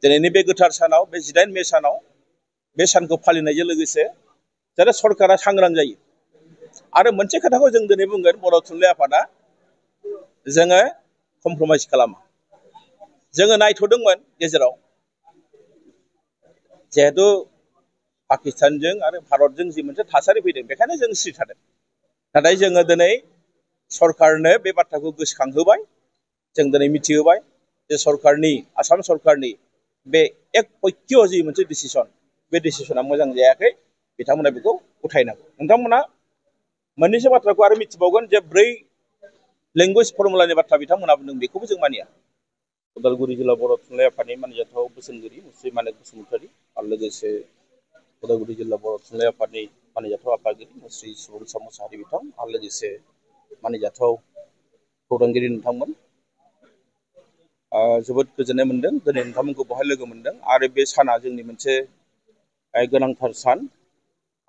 दिनैनि बे गोथार सानाव बे 18 मे सानाव बे सानखौ फालिनायजों लोगोसे जाहाथे सरकारा सांग्रां जायो आरो मोनसे खोथाखौ जों दिनै बुंगोन बर' थुनलाइ आफादा जोङो कमप्रमाइज खालामा जोङो नायथ'दोंमोन गेजेराव जिहेतु पाकिस्तानजों आरो भारतजों जि मोनसे थासारि फैदों बेखायनो जों स्रि थादों नाथाय जोङो दिनै सरकारनो बे बाथ्राखौ गोसोखांहोबाय जों दिनै मिथिहोबाय जे सरकारनि आसाम सरकारनि बे एक पक्ष जि मोनसे डिसिसन बे डिसिसना मोजां जायाखै बिथांमोना बेखौ उथायनांगौ नोंथांमोना मोननैसो बाथ्राखौ आरो मिथिबावगोन जे 4 लेंगुवेज फर्मुलानि बाथ्रा बिथांमोना बुंदों बेखौबो जों मानिया उदालगुरि जिल्ला बर' थुनलाइ आफादनि मानिजाथाव बोसोनगिरि मुस्रि मानेक बसुमतारी आरो लोगोसे उदालगुरि जिल्ला बर' थुनलाइ आफादनि मानिजाथाव आफादगिरि मुस्रि सुबुंसा मुसाहारि बिथां आरो लोगोसे मानिजाथाव खौरांगिरि नोंथांमोन जोबोद गोजोननाय मोनदों दिनै नोंथांमोनखौ बहाय लोगो मोनदों आरो बे साना जोंनि मोनसे गोनांथार सान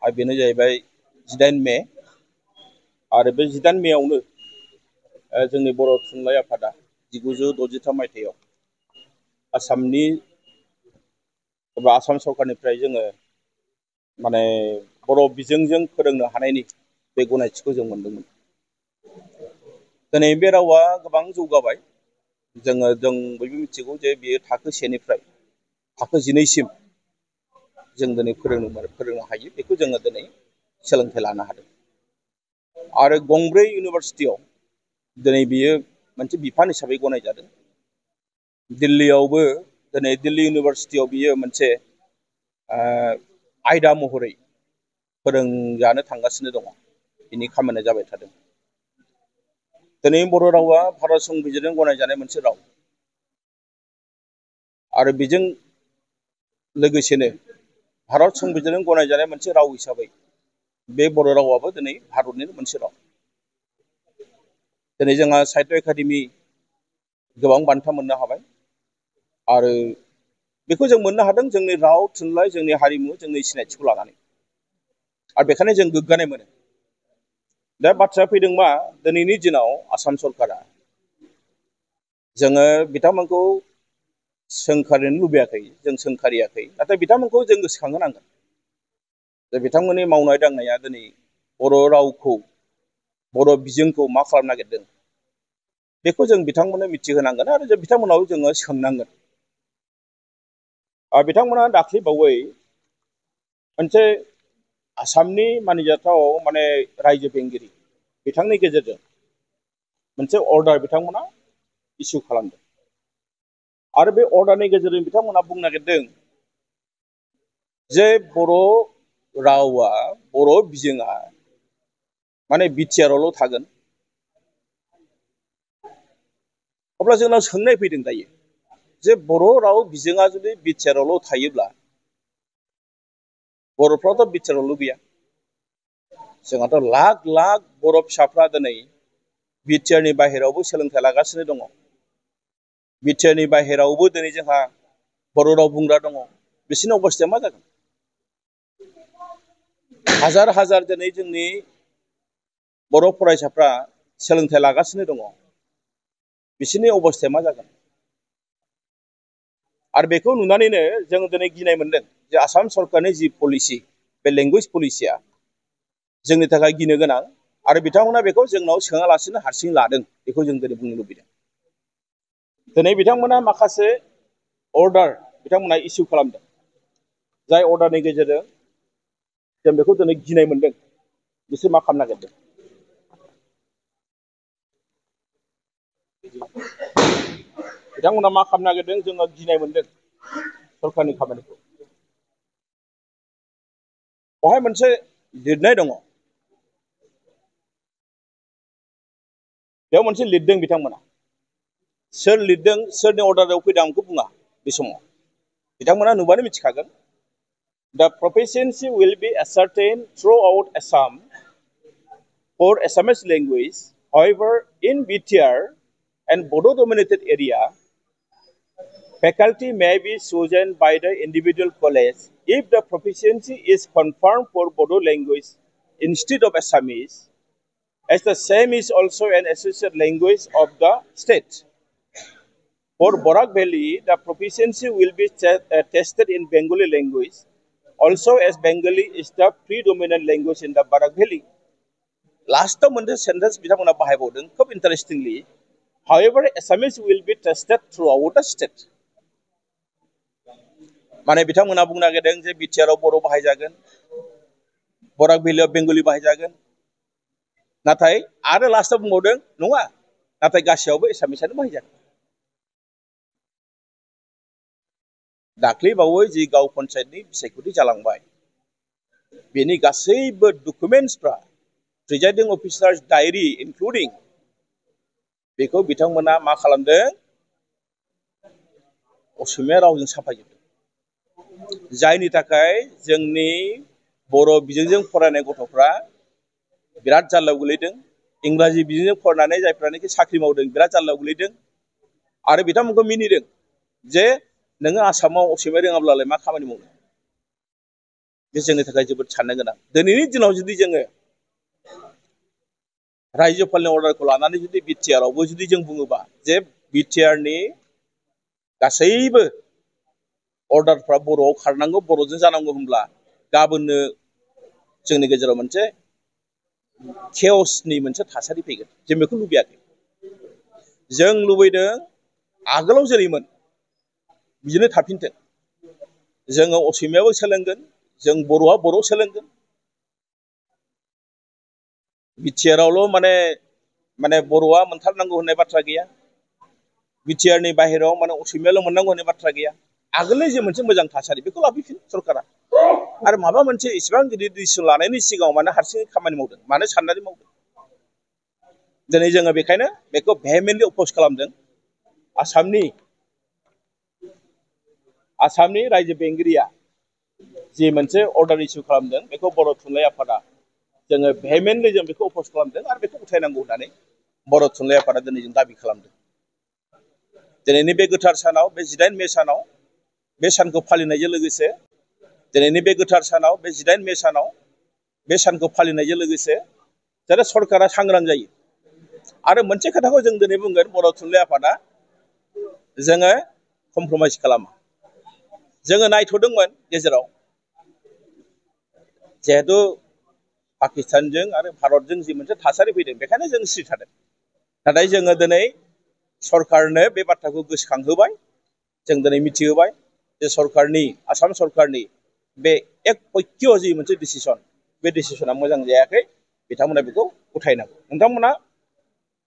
आरो बेनो जाहैबाय 18 मे आरो बे 18 मेआवनो जोंनि बर' थुनलाइ आफादा 1963 मायथाइयाव आसामनि एबा आसाम सरकारनिफ्राय जोङो माने बर' बिजोंजों फोरोंनो हानायनि बे गनायथिखौ जों मोनदोंमोन दिनै बे रावा गोबां जौगाबाय जों बयबो मिथिगौ जे बेयो थाखो 1 निफ्राय थाखो 12 सिम जों दिनै फोरोंनो हायो बेखौ जोङो दिनै सोलोंथाइ लानो हादों आरो गंब्रै इउनिभारसिटियाव दिनै बियो मोनसे बिफान हिसाबै गनायजादों दिल्लीयावबो दिनै दिल्ली इउनिभारसिटियाव बियो मोनसे आयदा महरै फोरोंजानो थांगासिनो दङ बिनि खामानिया जाबाय थादों दिनै बर' रावा भारत संबिजिरजों गनायजानाय मोनसे राव आरो बेजों लोगोसेनो भारत संबिजिरजों गनायजानाय मोनसे राव हिसाबै बे बर' रावाबो दिनै भारतनिनो मोनसे राव दिनै जोंहा साहित्य एकाडेमि गोबां बान्था मोननो हाबाय आरो बेखौ जों मोननो हादों जोंनि राव थुनलाइ जोंनि हारिमु जोंनि सिनायथिखौ लानानै आरो बेखायनो जों गोग्गानाय मोनो दा बाथ्राया फैदों मा दिनैनि दिनाव आसाम सरकारा जोङो बिथांमोनखौ सोंखारिनो लुबैयाखै जों सोंखारियाखै नाथाय बिथांमोनखौ जों गोसोखांहोनांगोन जे बिथांमोननि मावनाय दांनाया दिनै बर' रावखौ बर' बिजोंखौ मा खालामनो नागिरदों बेखौ जों बिथांमोननो मिथिहोनांगोन आरो जों बिथांमोनाव जोङो सोंनांगोन बिथांमोना दाख्लैबावै मोनसे आसामनि मानिजाथाव माने रायजो बेंगिरि बिथांनि गेजेरजों मोनसे अर्डार बिथांमोना इसु खालामदों आरो बे अर्डारनि गेजेरजों बिथांमोना बुंनो नागिरदों जे बर' रावा बर' बिजोङा माने बिटिआरआवल' थागोन अब्ला जोंनाव सोंनाय फैदों दायो जे बर' राव बिजोङा जुदि बिटिआरआवल' थायोब्ला बर'फ्राथ' बिटिआरआवल' गैया जोंहाथ' लाख लाख बर' फिसाफ्रा दिनै बिटिआरनि बाहेरायावबो सोलोंथाइ लागासिनो दङ बिटिआरनि बाहेरायावबो दिनै जोंहा बर' राव बुंग्रा दङ बिसोरनि अबस्थाया मा जागोन हाजार हाजार दिनै जोंनि बर' फरायसाफ्रा सोलोंथाइ लागासिनो दङ बिसोरनि अबस्थाया मा जागोन आरो बेखौ नुनानैनो जों दिनै गिनाय मोनदों जे आसाम सरकारनि जि पलिसि बे लेंगुवेज पलिसिया जोंनि थाखाय गिनो गोनां आरो बिथांमोना बेखौ जोंनाव सोङालासिनो हारसिं लादों बेखौ जों दिनै बुंनो लुबैदों दिनै बिथांमोना माखासे अर्डार बिथांमोना इसु खालामदों जाय अर्डारनि गेजेरजों जों बेखौ दिनै गिनाय मोनदों बिसोर मा खालामनो नागिरदों बिथांमोना मा खालामनो नागिरदों जोङो गिनाय मोनदों सरकारनि खामानिखौ बेवहाय मोनसे लिरनाय दङ बेयाव मोनसे लिरदों बिथांमोना सोर लिरदों सोरनि अर्डाराव फैदों आं बेखौ बुङा बे समाव बिथांमोना नुबानो मिथिखागोन The proficiency will be ascertained throughout Assam for Assamese language. However, in BTR and Bodo-dominated area, faculty may be chosen by the individual college if the proficiency is confirmed for Bodo language instead of Assamese, as the same is also an associate language of the state. For Borak Valley, the proficiency will be tested in Bengali language. Also, as Bengali is the predominant language in the Borak Valley. Last time, one sentence बिथांमोना बाहायबावदों खोब interestingly. However, Assamese will be tested throughout the state. माने बिथांमोना बुंनो नागिरदों जे बिटिआरआव बर' बाहायजागोन, Barack भेलियाव Bengali बाहायजागोन, नाथाय आरो लास्टआव बुंबावदों नङा, नाथाय गासैयावबो एसामिसआनो बाहायजागोन। दाख्लैबावै जि गाव पन्चायतनि बिसायख'थि जालांबाय, बेनि गासैबो डकुमेन्ट्सफ्रा प्रिजाइडिं अफिसार्स डायरी इनक्लुडिं बेखौ बिथांमोना मा खालामदों, असमिया रावजों साफायजोबदों। जायनि थाखाय जोंनि बर' बिजोंजों फरायनाय गथ'फ्रा बिराद जाल्लायाव गोलैदों, इंराजि बिजोंजों फरायनानै जायफ्रानोखि साख्रि मावदों बिराद जाल्लायाव गोलैदों, आरो बिथांमोनखौ मिनिदों जे नोङो आसामाव असमिया रोङाब्लालाय मा खामानि मावनो। बे जोंनि थाखाय जोबोद साननो गोनां। दिनैनि दिनाव जुदि जोङो रायजोफोरनि अर्डारखौ लानानै जुदि बिटिआरआवबो जुदि जों बुङोबा जे बिटिआरनि गासैबो अर्डारफ्रा बर'आव खारनांगौ, बर'जों जानांगौ होनब्ला गाबोननो जोंनि गेजेराव मोनसे केअसनि मोनसे थासारि फैगोन। जों बेखौ लुबैयाखै। जों लुबैदों आगोलाव जेरैमोन बिदिनो थाफिनथों। जोङो असमियाबो सोलोंगोन, जों बर'आ बर' सोलोंगोन। बिटिआरआवल' माने बर'आ मोनथारनांगौ होननाय बाथ्रा गैया, बिटिआरनि बाहेरायाव माने असमियाल' मोननांगौ होननाय बाथ्रा गैया। आगोलनि जे मोनसे मोजां थासारि बेखौ लाबोफिन सरकारा। आरो माबा मोनसे इसेबां गिदिर डिसिसन लानायनि सिगाङाव मानो हारसिङै खामानि मावदों, मानो साननानै मावदों। दिनै जोङो बेखायनो बेखौ भेहेमेन्टलि अपोज खालामदों। आसामनि रायजो बेंगिरिया जि मोनसे अर्डार इस्यु खालामदों बेखौ बर' थुनलाइ आफादा जोङो भेहेमेन्टलि जों बेखौ अपोज खालामदों आरो बेखौ उथायनांगौ होननानै बर' थुनलाइ आफादा दिनै जों दाबि खालामदों। दिनैनि बे गोथार सानाव, बे 18 मे सानाव, बे सानखौ फालिनायजों लोगोसे दिनैनि बे गोथार सानाव, बे 18 मे सानाव बे सानखौ फालिनायजों लोगोसे जाहाथे सरकारा सांग्रां जायो। आरो मोनसे खोथाखौ जों दिनै बुंगोन, बर' थुनलाइ आफादा जोङो कमप्रमाइज खालामा। जोङो नायथ'दोंमोन गेजेराव, जिहेतु पाकिस्तानजों आरो भारतजों जि मोनसे थासारि फैदों बेखायनो जों स्रि थादों। नाथाय जोङो दिनै सरकारनो बे बाथ्राखौ गोसोखांहोबाय, जों दिनै मिथिहोबाय जे सरकारनि, आसाम सरकारनि बे एक पक्ष जि मोनसे डिसिसन, बे डिसिसना मोजां जायाखै, बिथांमोना बेखौ उथायनांगौ। नोंथांमोना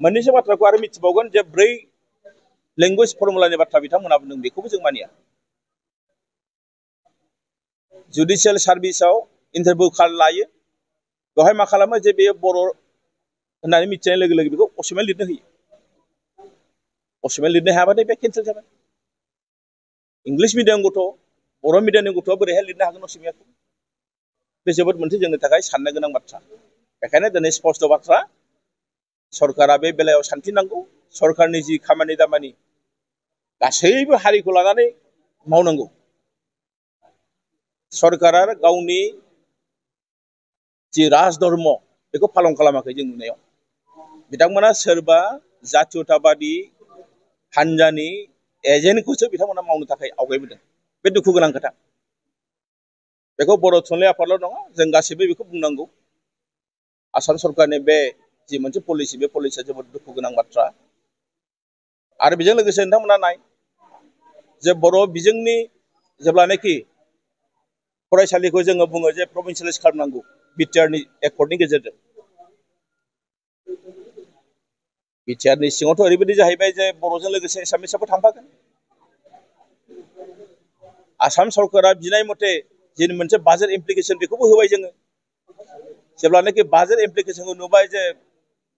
मोननैसो बाथ्राखौ आरो मिथिबावगोन जे 4 लेंगुवेज फर्मुलानि बाथ्रा बिथांमोना बुंदों, बेखौबो जों मानिया। जुडिशियेल सार्भिसाव इन्टारभिउ लायो, बेवहाय मा खालामो जे बेयो बर' होननानै मिथिनाय लोगो लोगो बेखौ असमिया लिरनो होयो। असमिया लिरनो हायाबाथाय बे केन्सेल जाबाय। इंलिश मिडियाम गथ', बर' मिडियामनि गथ'आ बोरैहाय लिरनो हागोन असमियाखौ? बे जोबोद मोनसे जोंनि थाखाय साननो गोनां बाथ्रा। बेखायनो दिनै स्पष्ट बाथ्रा, सरकारा बे बेलायाव सानफिननांगौ। सरकारनि जि खामानि दामानि गासैबो हारिखौ लानानै मावनांगौ। सरकारा गावनि जि राजधर्म बेखौ फालन खालामाखै। जों नुनायाव बिथांमोना सोरबा जातीयताबादी हान्जानि एजेन्टखौसो बिथांमोना मावनो थाखाय आवगायबोदों। बे दुखु गोनां खोथा। बेखौ बर' थुनलाइ आफादल' नङा, जों गासैबो बेखौ बुंनांगौ। आसाम सरकारनि बे जि मोनसे पलिसि, बे पलिसिया जोबोद दुखु गोनां बाथ्रा। आरो बेजों लोगोसे नोंथांमोना नाय जे बर' बिजोंनि जेब्लानाखि फरायसालिखौ जोङो बुङो जे प्रभिन्सियेलाइज खालामनांगौ बिटिआरनि एकर्डनि गेजेरजों। बिटिआरनि सिङावथ' ओरैबायदि जाहैबाय जे बर'जों लोगोसे एसामिसाबो थांफागोन। आसाम सरकारा बिनाय मथे जि मोनसे बाजेट एप्लिकेसन बेखौबो होबाय जोङो। जेब्लानाखि बाजेट एप्लिकेसनखौ नुबाय जे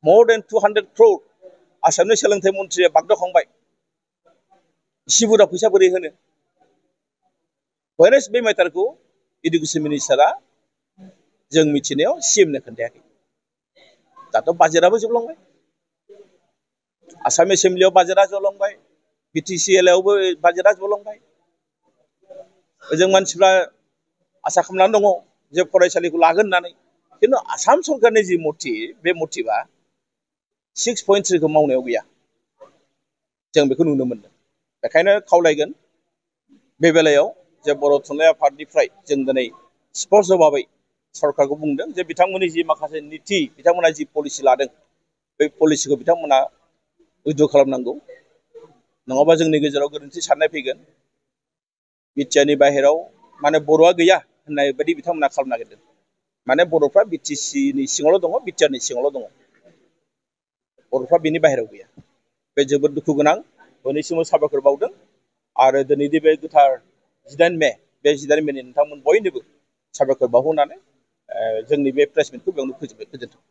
more than 200 crore आसामनि सोलोंथाइ मन्थ्रिया बागदावखांबाय, इसे बुरजा फैसा बोरै होनो। व्हेरेस बे मेटारखौ इडुकेसन मिनिस्टारा जों मिथिनायाव सिएमनो खोन्थायाखै। दाथ' बाजेटआबो जोबलांबाय, आसाम एसेम्ब्लियाव बाजेटआ जलांबाय, बिटिसिएलआवबो बाजेटआ जलांबाय। जों मानसिफ्रा आसा खालामनानै दङ जे फरायसालिखौ लागोन होननानै। खिन्थु आसाम सरकारनि जि मटिभ, बे मटिभआ 6.3 खौ मावनायाव गैया। जों बेखौ नुनो मोनदों। बेखायनो खावलायगोन बे बेलायाव जे बर' थुनलाइ आफादनिफ्राय जों दिनै स्पष्ट जबाबै सरकारखौ बुंदों जे बिथांमोननि जि माखासे नीति बिथांमोना जि पलिसि लादों बे पलिसिखौ बिथांमोना उइड्र खालामनांगौ नङाबा जोंनि गेजेराव गोरोन्थि साननाय फैगोन बिटिआरनि बाहेराव माने बर'आ गैया होननाय बायदि बिथांमोना खालामनो नागिरदों माने बर'फ्रा बिटिसिनि सिङावल' दङ बिटिआरनि सिङावल' दङ बर'फ्रा बेनि बाहेरायाव गैया बे जोबोद दुखु गोनां बयनिसिमबो साबायखर बावदों आरो दिनैनि बे गोथार 18 मे बे 18 मेनि नोंथांमोन बयनोबो साबायखर बावहरनानै जोंनि बे प्रेस मिटखौ बेयावनो फोजोबबाय गोजोन्थों।